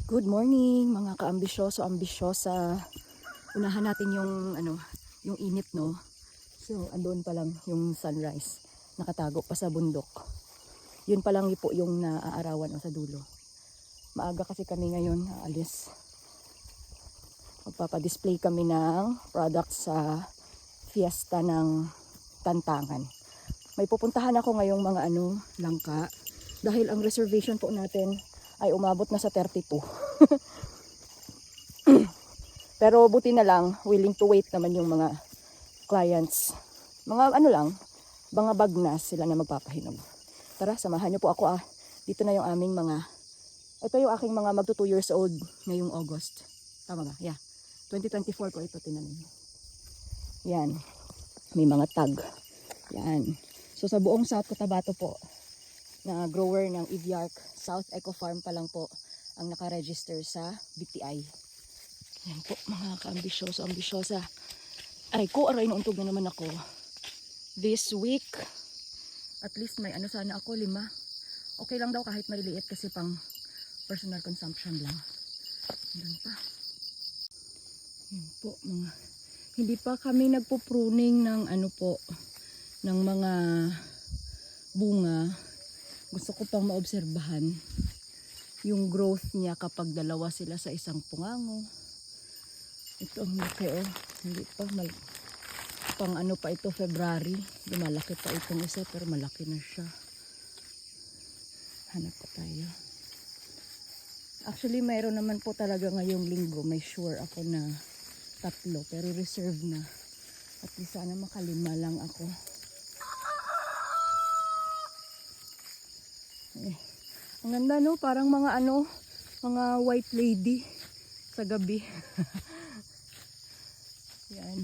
Good morning mga kaambisyoso, ambisyosa. Unahan natin yung yung init, no. So andun pa lang yung sunrise. Nakatago pa sa bundok. Yun pa lang po yung naaarawan sa dulo. Maaga kasi kami ngayon aalis. Magpapa-display kami ng products sa fiesta ng Tantangan. May pupuntahan ako ngayong mga langka dahil ang reservation po natin ay umabot na sa 32. Pero buti na lang, willing to wait naman yung mga clients. Mga mga bagnas sila na magpapahinom. Tara, samahan niyo po ako Dito na yung aming ito yung aking mga magto 2 years old ngayong August. Tama ba? Yeah. 2024 ko ito tinanim. Yan. May mga tag. Yan. So sa buong South Cotabato po, na grower ng Ivyark South Eco Farm pa lang po ang nakaregister sa BTI. Yan po mga kaambisyoso, ambisyosa. Aray ko, aray nauntog na naman ako. This week, at least may sana ako, 5. Okay lang daw kahit maliliit kasi pang personal consumption lang. Yan pa. Yan po mga, hindi pa kami nagpo-pruning ng ng mga bunga. Gusto ko pang maobserbahan yung growth niya kapag dalawa sila sa isang pungango. Ito ang laki hindi pa pang pa ito, February. Lumalaki pa itong isa pero malaki na siya. Hanap pa tayo. Actually mayroon naman po talaga ngayong linggo. May sure ako na 3 pero reserve na. At least sana makalima lang ako. Ang ganda, no? Parang mga mga white lady sa gabi. Yan.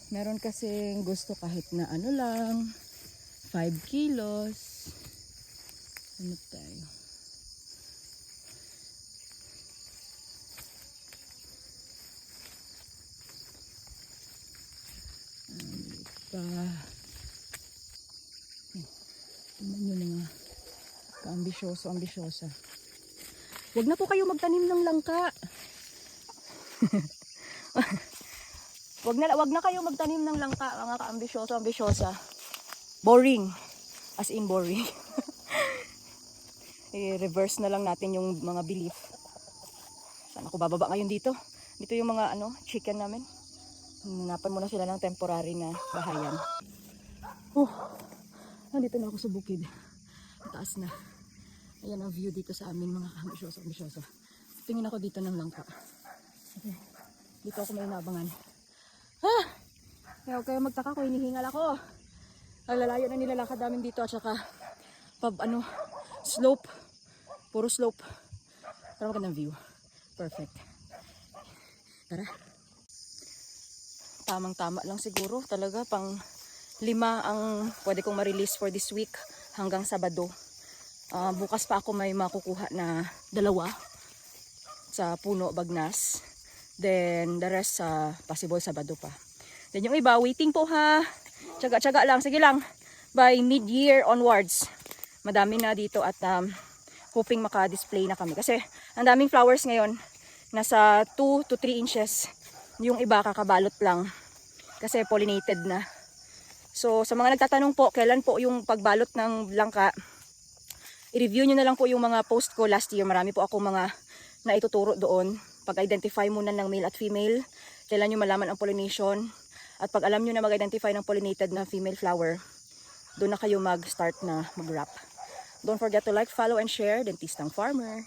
Meron kasi gusto kahit na lang 5 kilos. Ano tayo? Tingnan nyo mga kaambisyoso, ambisyosa. Huwag na po kayo magtanim ng langka. Wag na kayo magtanim ng langka, mga kaambisyoso, ambisyosa. Boring. As in boring. I-reverse na lang natin yung mga belief. Saan ako bababa ngayon dito? Dito yung mga chicken namin. Hanapan muna sila ng temporary na bahayan. Nandito na ako sa bukid. Taas na. Ayan ang view dito sa amin mga kaambisyoso, ambisyoso. Tingin ako dito ng langka. Okay. Dito ako may inabangan. Kaya kayo magtaka ko, hinihingal ako. Lalayo na nilalakad namin dito at saka slope. Puro slope. Pero magandang view. Perfect. Tara. Tamang-tama lang siguro. Talaga pang 5 ang pwede kong ma-release for this week hanggang Sabado. Bukas pa ako may makukuha na 2 sa puno, bagnas. Then the rest possible Sabado pa. Then yung iba waiting po ha. Tsaga-tsaga lang. Sige lang. By mid-year onwards. Madami na dito at hoping maka-display na kami. Kasi ang daming flowers ngayon. Nasa 2 to 3 inches. Yung iba kakabalot lang. Kasi pollinated na. So, sa mga nagtatanong po, kailan po yung pagbalot ng langka, i-review nyo na lang po yung mga post ko last year. Marami po ako mga naituturo doon. Pag-identify muna ng male at female, kailan nyo malaman ang pollination. At pag alam nyo na mag-identify ng pollinated na female flower, doon na kayo mag-start na mag-wrap. Don't forget to like, follow, and share. Dentistang Farmer.